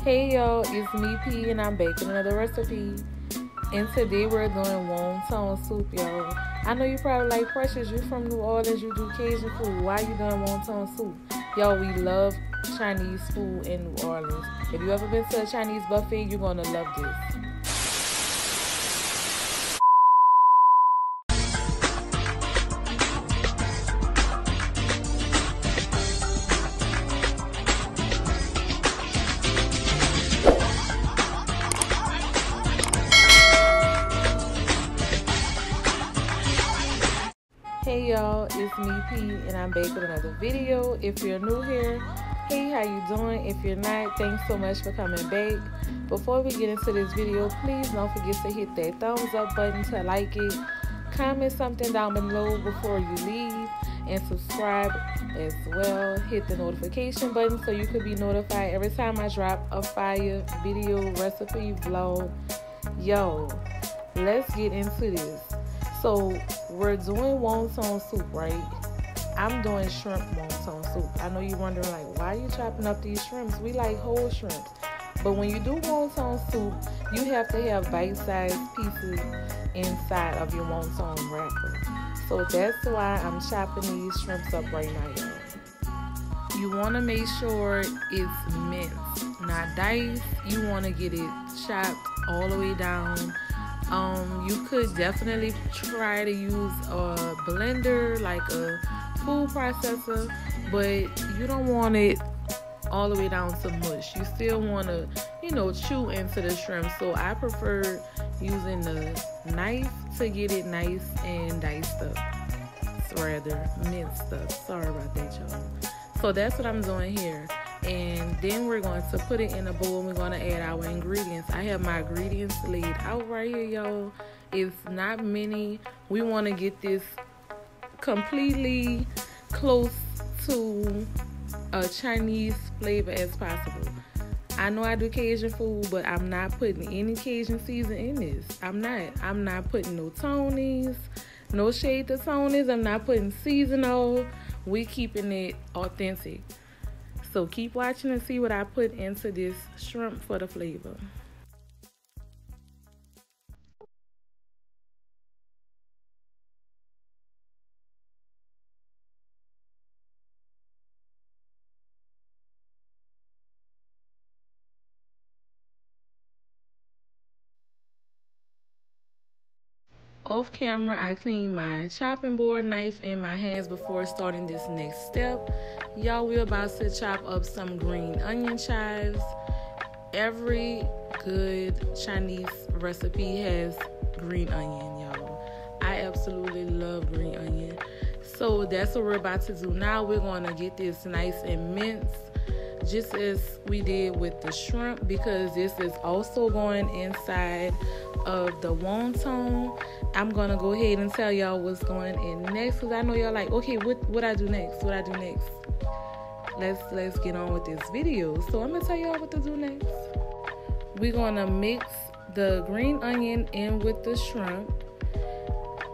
Hey y'all, it's me P and I'm baking another recipe. And today we're doing wonton soup, y'all. I know you probably like, Precious, you from New Orleans, you do Cajun food. Why you doing wonton soup? Y'all, we love Chinese food in New Orleans. If you ever been to a Chinese buffet, you're gonna love this. Hey y'all, it's me P and I'm back with another video. If you're new here, hey, how you doing? If you're not, thanks so much for coming back. Before we get into this video, please don't forget to hit that thumbs up button to like it. Comment something down below before you leave, and subscribe as well. Hit the notification button so you could be notified every time I drop a fire video, recipe, vlog. Yo, let's get into this. So we're doing wonton soup, right? I'm doing shrimp wonton soup. I know you're wondering, like, why are you chopping up these shrimps? We like whole shrimps. But when you do wonton soup, you have to have bite-sized pieces inside of your wonton wrapper. So that's why I'm chopping these shrimps up right now, y'all. You want to make sure it's minced, not diced. You want to get it chopped all the way down. You could definitely try to use a blender, like a food processor, but you don't want it all the way down to mush. You still want to, chew into the shrimp. So I prefer using the knife to get it nice and diced up. It's rather minced up. Sorry about that, y'all. So that's what I'm doing here. And then we're going to put it in a bowl and we're going to add our ingredients. I have my ingredients laid out right here, y'all. It's not many. We want to get this completely close to a Chinese flavor as possible. I know I do Cajun food, but I'm not putting any Cajun season in this. I'm not putting no Tony's, no shade to Tony's. I'm not putting seasonal. We keeping it authentic. So keep watching and see what I put into this shrimp for the flavor. Off camera, I cleaned my chopping board, knife, and my hands before starting this next step. Y'all, we're about to chop up some green onion chives. Every good Chinese recipe has green onion, y'all. I absolutely love green onion. So that's what we're about to do now. We're going to get this nice and minced, just as we did with the shrimp, because this is also going inside of the wonton. I'm gonna go ahead and tell y'all what's going in next, because I know y'all like, okay, what I do next? What I do next? Let's get on with this video. So I'm gonna tell y'all what to do next. We're gonna mix the green onion in with the shrimp.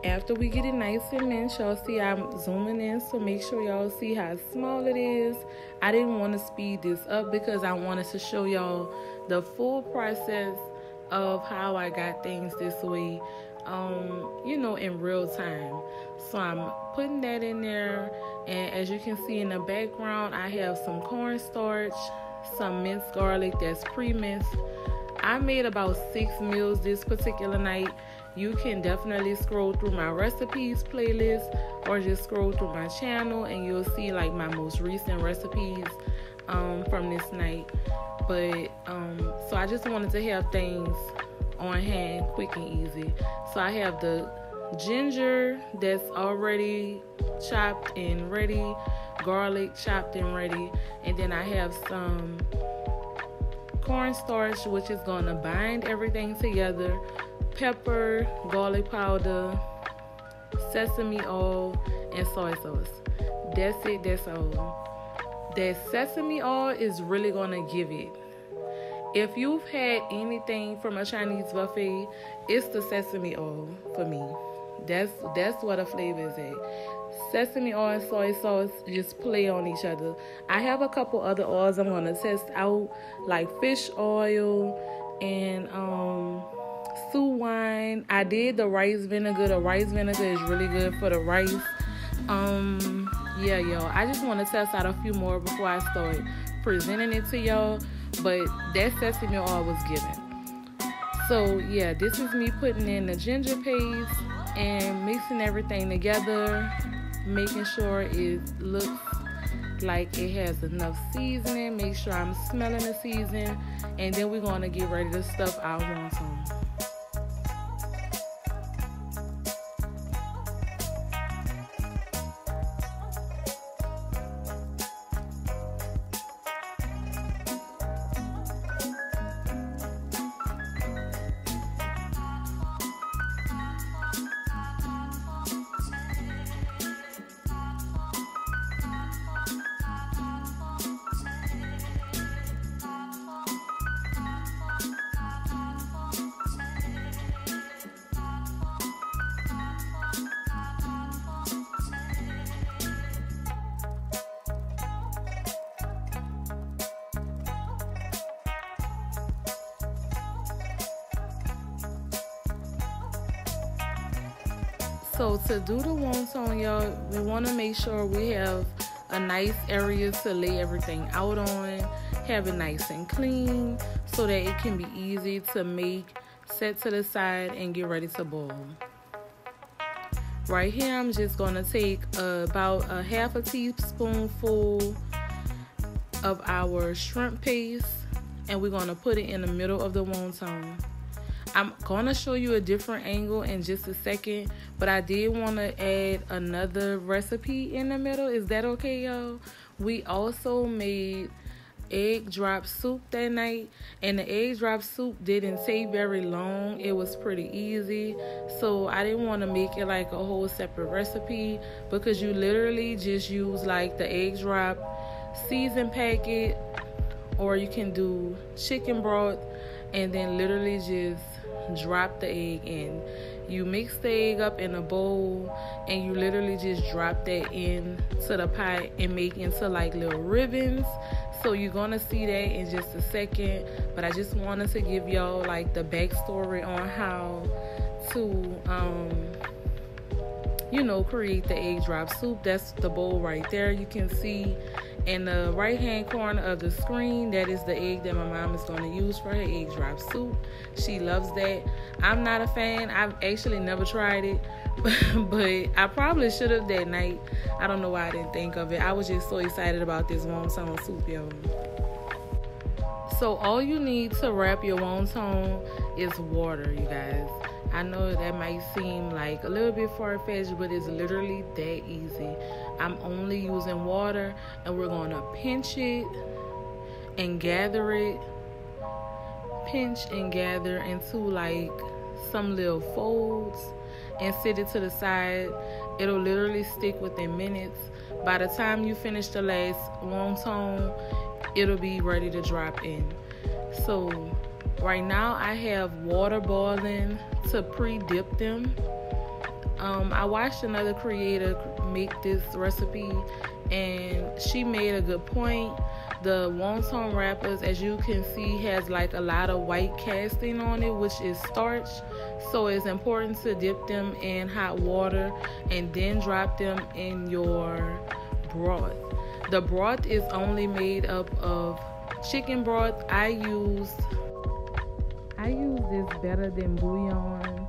After we get it nice and minced, y'all see I'm zooming in, so make sure y'all see how small it is. I didn't want to speed this up because I wanted to show y'all the full process of how I got things this way, in real time. So I'm putting that in there, and as you can see in the background, I have some cornstarch, some minced garlic that's pre-minced. I made about 6 meals this particular night. You can definitely scroll through my recipes playlist or just scroll through my channel and you'll see like my most recent recipes from this night. But so I just wanted to have things on hand quick and easy. So I have the ginger that's already chopped and ready, garlic chopped and ready, and then I have some cornstarch, which is going to bind everything together, pepper, garlic powder, sesame oil, and soy sauce. That's it. That's all. That sesame oil is really going to give it. If you've had anything from a Chinese buffet, it's the sesame oil for me. That's what the flavor is at. sesame oil and soy sauce just play on each other. I have a couple other oils I'm going to test out, like fish oil and soup wine. I did the rice vinegar. The rice vinegar is really good for the rice. Yeah, y'all, I just want to test out a few more before I start presenting it to y'all, but that sesame oil was given. So yeah, this is me putting in the ginger paste and mixing everything together, making sure it looks like it has enough seasoning. Make sure I'm smelling the seasoning, and then we're going to get ready to stuff our wonton. So to do the wonton, y'all, we want to make sure we have a nice area to lay everything out on, have it nice and clean so that it can be easy to make, set to the side, and get ready to boil. Right here, I'm just going to take about a half a teaspoonful of our shrimp paste, and we're going to put it in the middle of the wonton. I'm going to show you a different angle in just a second, but I did want to add another recipe in the middle. Is that okay, y'all? We also made egg drop soup that night, and the egg drop soup didn't take very long. It was pretty easy, so I didn't want to make it like a whole separate recipe, because you literally just use like the egg drop seasoned packet, or you can do chicken broth and then literally just drop the egg in. You mix the egg up in a bowl and you literally just drop that in to the pot and make into like little ribbons. So you're gonna see that in just a second, but I just wanted to give y'all like the backstory on how to create the egg drop soup. That's the bowl right there. You can see in the right hand corner of the screen, that is the egg that my mom is going to use for her egg drop soup. She loves that. I'm not a fan. I've actually never tried it, but I probably should have that night. I don't know why I didn't think of it. I was just so excited about this wonton soup, y'all. So all you need to wrap your wonton is water, you guys. I know that might seem like a little bit far-fetched, but it's literally that easy. I'm only using water, and we're going to pinch it and gather it. Pinch and gather into like some little folds and set it to the side. It'll literally stick within minutes. By the time you finish the last wonton, it'll be ready to drop in. So right now I have water boiling to pre-dip them. I watched another creator make this recipe, and she made a good point. The wonton wrappers, as you can see, has like a lot of white casting on it, which is starch. So it's important to dip them in hot water and then drop them in your broth. The broth is only made up of chicken broth. I use this better than bouillon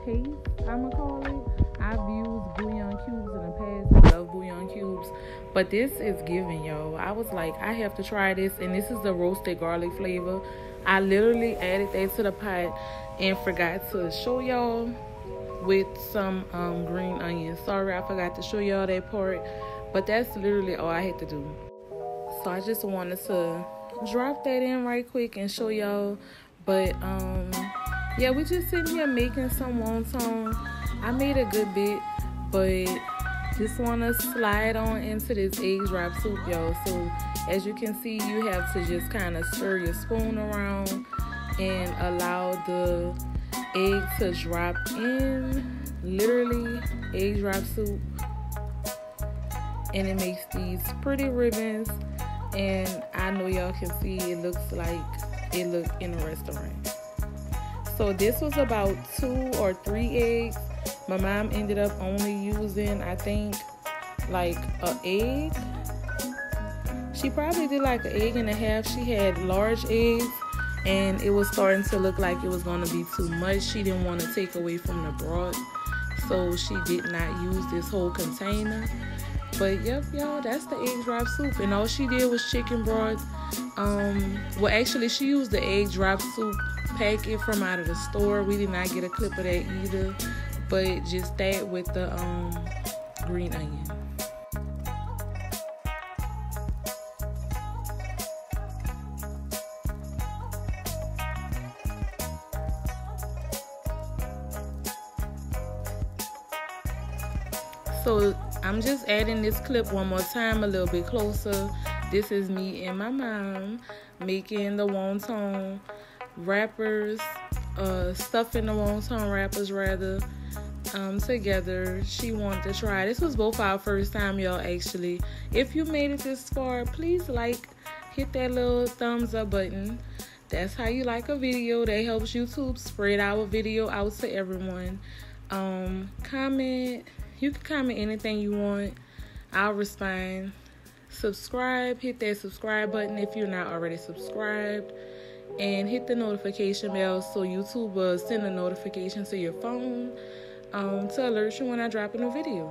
paste, I'ma call it. I've used bouillon cubes in the past. I love bouillon cubes, but this is giving, y'all. I was like, I have to try this, and this is the roasted garlic flavor. I literally added that to the pot and forgot to show y'all with some green onions. Sorry, I forgot to show y'all that part, but that's literally all I had to do. So I just wanted to drop that in right quick and show y'all. But yeah, we just sitting here making some wonton. I made a good bit, but just want to slide on into this egg drop soup, y'all. So as you can see, you have to just kind of stir your spoon around and allow the egg to drop in literally egg drop soup, and it makes these pretty ribbons, and I know y'all can see it looks like it looked in a restaurant. So this was about 2 or 3 eggs. My mom ended up only using, I think, like an egg. She probably did like an egg and a half. She had large eggs, and it was starting to look like it was going to be too much. She didn't want to take away from the broth, so she did not use this whole container. But yep, y'all, that's the egg drop soup, and all she did was chicken broth. Well, actually, she used the egg drop soup packet from out of the store. We did not get a clip of that either, but just that with the green onion. So I'm just adding this clip one more time, a little bit closer. This is me and my mom making the wonton wrappers, stuffing the wonton wrappers rather, together. She wanted to try. This was both our first time, y'all, actually. If you made it this far, please hit that little thumbs up button. That's how you like a video. That helps YouTube spread our video out to everyone. Comment. You can comment anything you want. I'll respond. Subscribe. Hit that subscribe button if you're not already subscribed. And hit the notification bell so YouTube will send a notification to your phone to alert you when I drop a new video.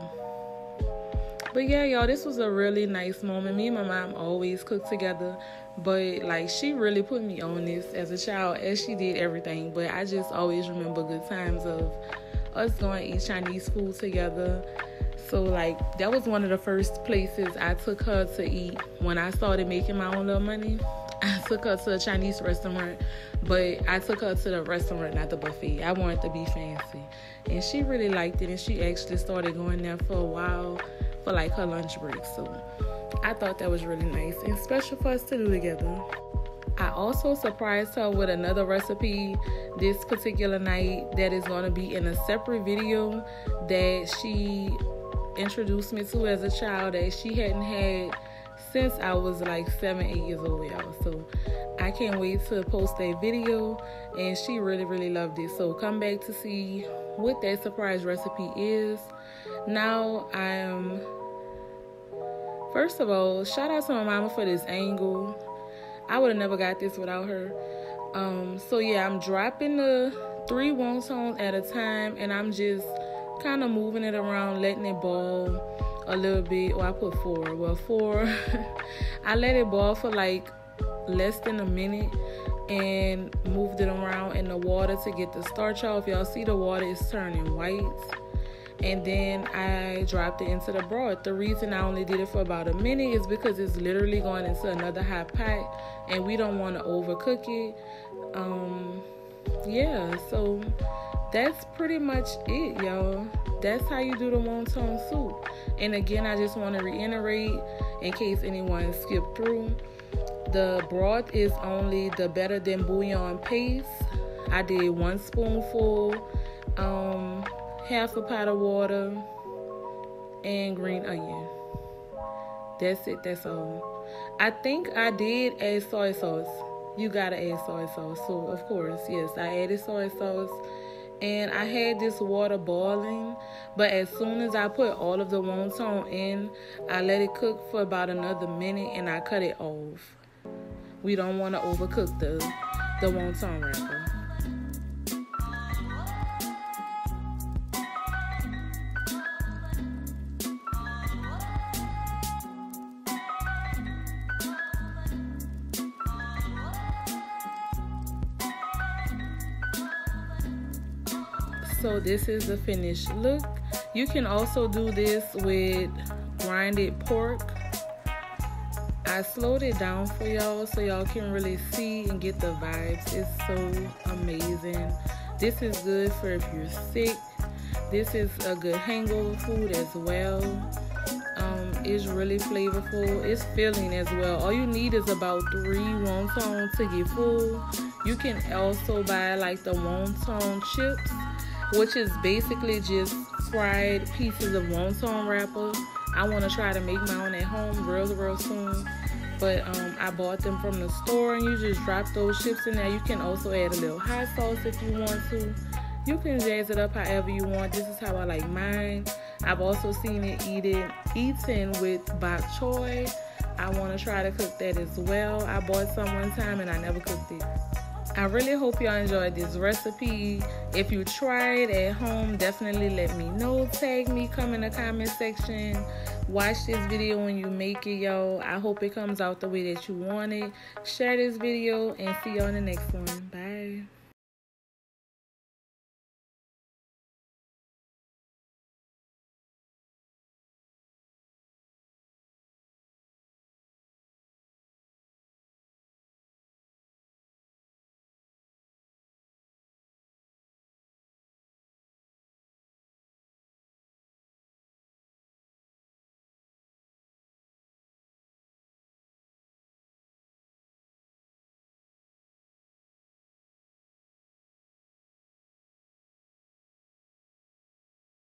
But yeah, y'all, this was a really nice moment. Me and my mom always cook together, but like she really put me on this as a child, as she did everything. But I just always remember good times of us going to eat Chinese food together. So like that was one of the first places I took her to eat when I started making my own little money. I took her to a Chinese restaurant, but I took her to the restaurant, not the buffet. I wanted to be fancy, and she really liked it, and she actually started going there for a while for like her lunch break. So I thought that was really nice and special for us to do together. I also surprised her with another recipe this particular night that is going to be in a separate video that she introduced me to as a child that she hadn't had since I was like 7-8 years old, y'all. So I can't wait to post that video, and she really loved it. So come back to see what that surprise recipe is. Now first of all, shout out to my mama for this angle. I would have never got this without her. So yeah, I'm dropping the 3 wontons at a time, and I'm just kind of moving it around, letting it boil a little bit. Or I put 4. Well, 4. I let it boil for like less than a minute and moved it around in the water to get the starch off. Y'all see the water is turning white. And then I dropped it into the broth. The reason I only did it for about a minute is because it's literally going into another hot pot, and we don't want to overcook it. Yeah, so that's pretty much it, y'all. That's how you do the wonton soup. And again, I just want to reiterate, in case anyone skipped through, the broth is only the better than bouillon paste. I did 1 spoonful, half a pot of water, and green onion. That's it. That's all. I think I did add soy sauce. You gotta add soy sauce. So of course, yes, I added soy sauce, and I had this water boiling. But as soon as I put all of the wonton in, I let it cook for about another minute, and I cut it off. We don't want to overcook the wonton wrapper. So this is the finished look. You can also do this with grinded pork. I slowed it down for y'all so y'all can really see and get the vibes. It's so amazing. This is good for if you're sick. This is a good hangover food as well. It's really flavorful. It's filling as well. All you need is about 3 wontons to get full. You can also buy like the wonton chips. which is basically just fried pieces of wonton wrapper. I want to try to make my own at home real soon. But I bought them from the store, and you just drop those chips in there. You can also add a little hot sauce if you want to. You can jazz it up however you want. This is how I like mine. I've also seen it eaten with bok choy. I want to try to cook that as well. I bought some one time and I never cooked it. I really hope y'all enjoyed this recipe. If you try it at home, definitely let me know. Tag me, come in the comment section. Watch this video when you make it, yo. I hope it comes out the way that you want it. Share this video and see you on the next one. Bye.